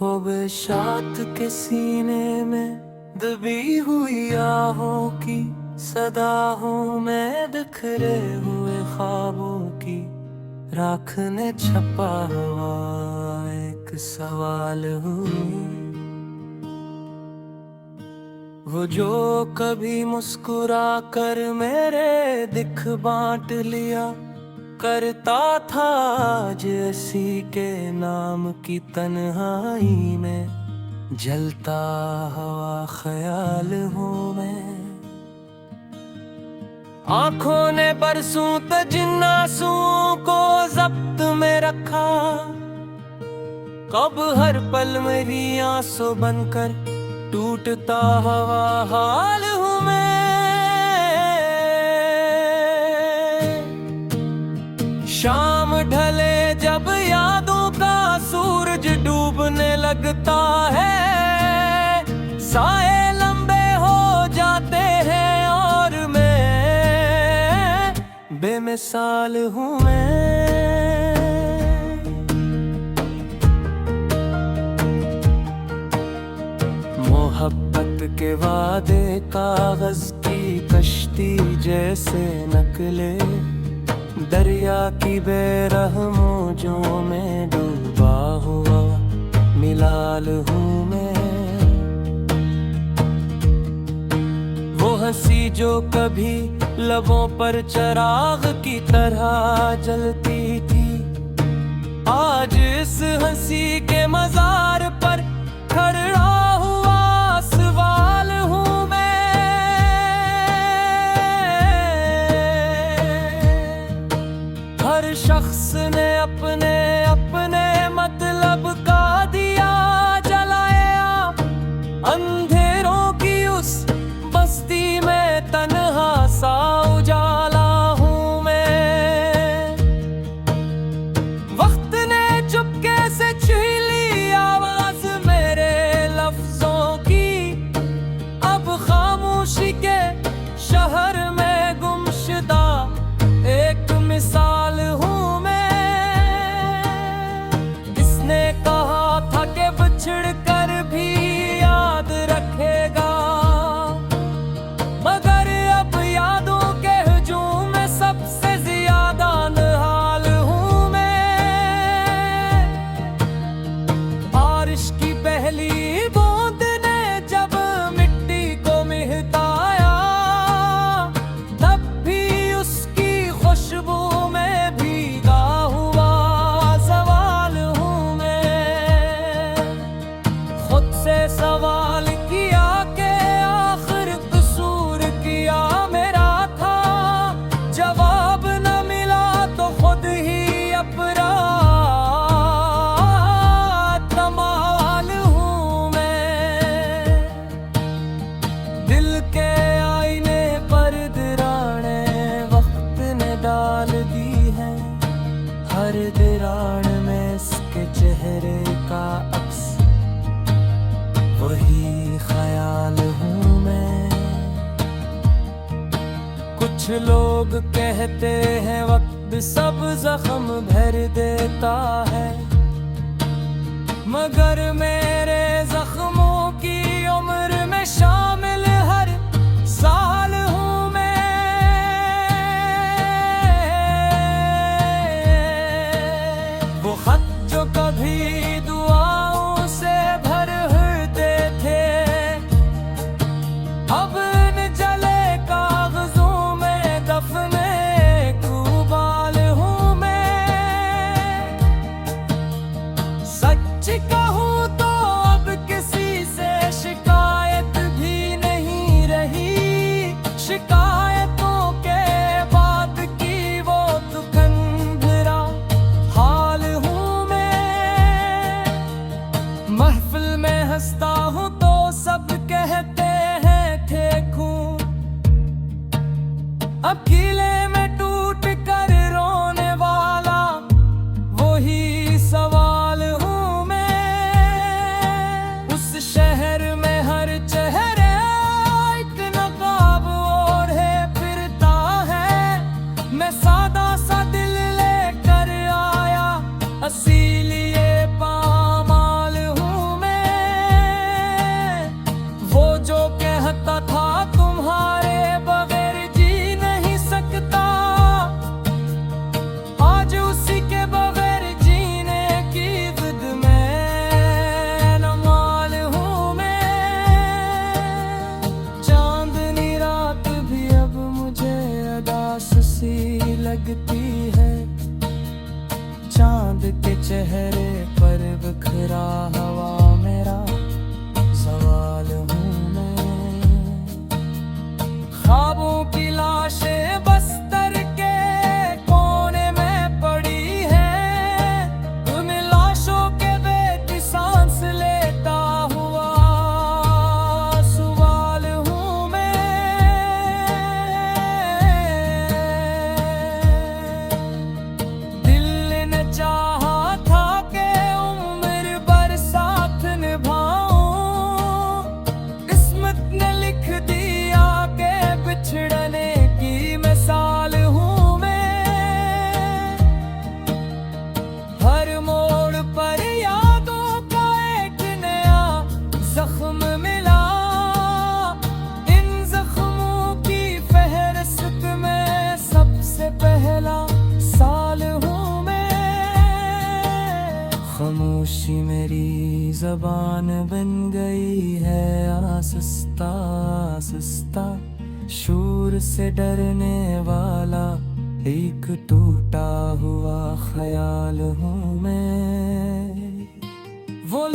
खूब शात के सीने में दबी हुई आहों की सदा हूँ मैं, बिखरे हुए ख्वाबों की राख ने छपा हुआ एक सवाल हूँ। वो जो कभी मुस्कुरा कर मेरे दिख बांट लिया करता था, आज इसी के नाम की तन्हाई में जलता हुआ ख्याल हूँ मैं। आंखों ने बरसों तक जिन आंसुओं को जब्त में रखा, कब हर पल मेरी आंसू बनकर टूटता हुआ हाल हूँ मैं। शाम ढले जब यादों का सूरज डूबने लगता है, साए लंबे हो जाते हैं और मैं बेमिसाल हूँ मैं। मोहब्बत के वादे कागज की कश्ती जैसे नकले, दरिया की बेरहमों जो में डूबा हुआ मिलाल हूँ मैं। वो हंसी जो कभी लबों पर चराग की तरह जलती थी, आज इस हंसी के मजार पर खड़ा हुआ सवाल हूँ मैं। हर शख्स ने अपने अपने मतलब का दिया जलाया, अंधेरों की उस बस्ती में तन्हा सा उजाला हूँ मैं। वक्त ने चुपके से छीन ली आवाज मेरे लफ्जों की, अब खामोशी के शहर में गुमशुदा एक मिसाल हूँ मैं। इसने कहा था कि बिछड़ कर भी याद रखेगा, मगर अब यादों के हुजूम में सबसे ज्यादा निहाल हूँ मैं। बारिश की पहली बूंद ने जब मिट्टी को मिटाया, तब भी उसकी खुशबू में भीगा हुआ सवाल हूँ मैं। खुद से सवाल किया कि आखिर कसूर किया मेरा था, जवाब न मिला तो खुद ही अपराध तमाल हूँ मैं। दिल के आईने पर दराने वक्त ने डाल दी है, हर दरार में इसके चेहरे का अक्स वही ख्याल हूँ मैं। कुछ लोग कहते हैं वक्त सब जख्म भर देता है, मगर मेरे जख्मों की उम्र में शामिल हर साल हूँ मैं। वो खत जो कभी दुआओं से भरते थे, अब इन जले कागजों में दफने खूबाल हूँ मैं। सच कहूँ तो अब किसी से शिकायत भी नहीं रही, शिकायतों के बाद की वो दुखन भरा हाल हूँ मैं। महफिल में हंसता हूँ तो सब कहते हैं ठेकूं, अब किले में टूट कर रोने वाला वही सवाल हूँ मैं। उस शहर में हर चेहरे एक नकाब ओढ़े फिरता है, मैं सादा सा दिल लेकर आया, इसीलिए पामाल हूँ बन गई है आसुस्ता आसुस्ता। शूर से डरने वाला एक टूटा हुआ ख्याल हूँ मैं। वो